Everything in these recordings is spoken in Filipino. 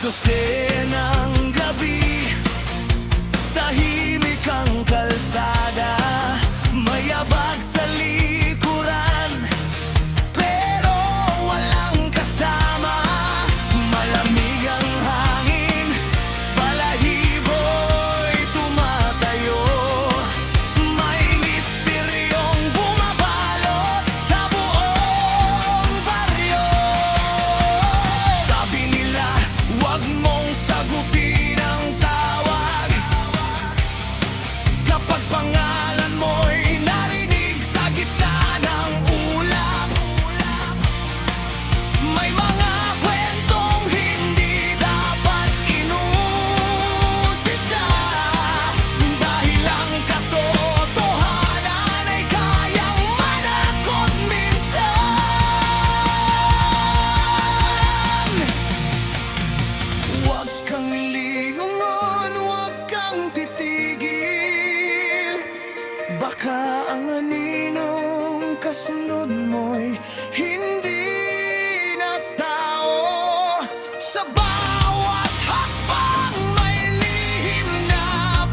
Dosenang gabi, tahimik ang kalsada, mayabag sa likuran, pero walang kasama. Malamig ang hangin, balahibo'y tumatayo, may misteryong bumabalot sa buong baryo. Sabi nila, huwag mong sagutin ang tawag kapag pangalan mo'y narinig sa gitna ng ulap. May mga kwentong hindi dapat inusisa, dahil ang katotohanan ay kayang manakot minsan. Huwag kang lilingon, huwag kang titigil, baka ang aninong kasunod mo'y hindi na tao. Sa bawat hakbang may lihim na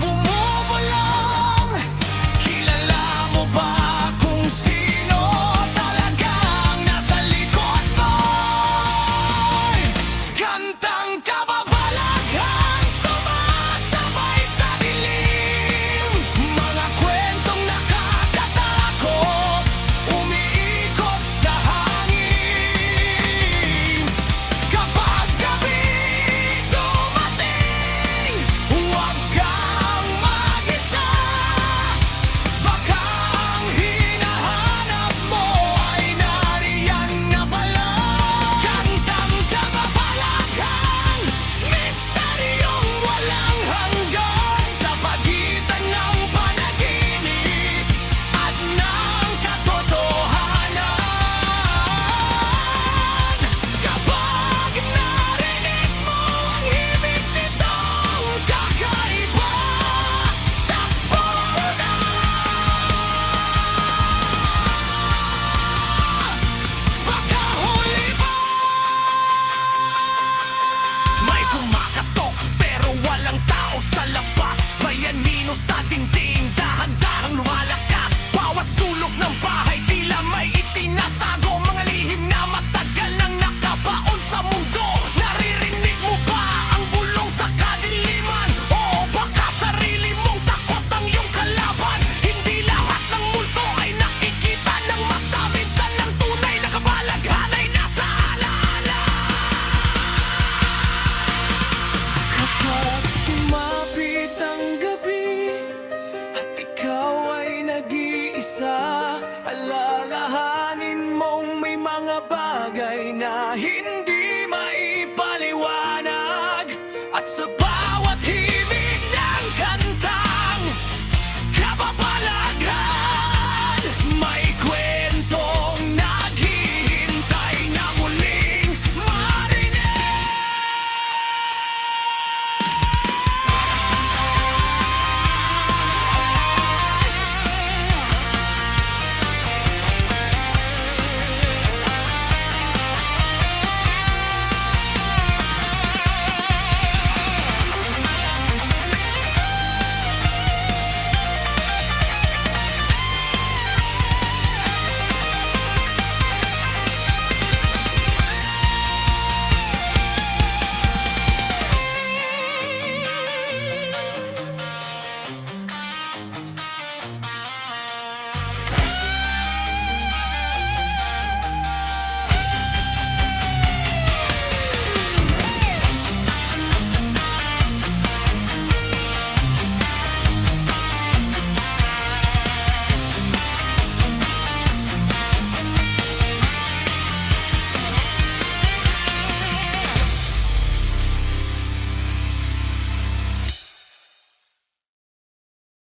bumubulong. Kilala mo ba kung sino talagang nasa likod mo? Kantang kababalaghan, sumasabay sa dilim, mga kwentong nakakatakot, umiikot sa hangin. Kapag gabi dumating, huwag kang mag-isa, baka ang hinahanap mo ay nariyan na pala. Kantang kababalaghan, misteryong walang hanggan, sa pagitan ng panaginip at ng katotohanan. Kapag narinig mo ang himig nitong kakaiba, takbo na! Baka huli pa! May kumakatok pero walang tao sa labas, may anino sa dingding.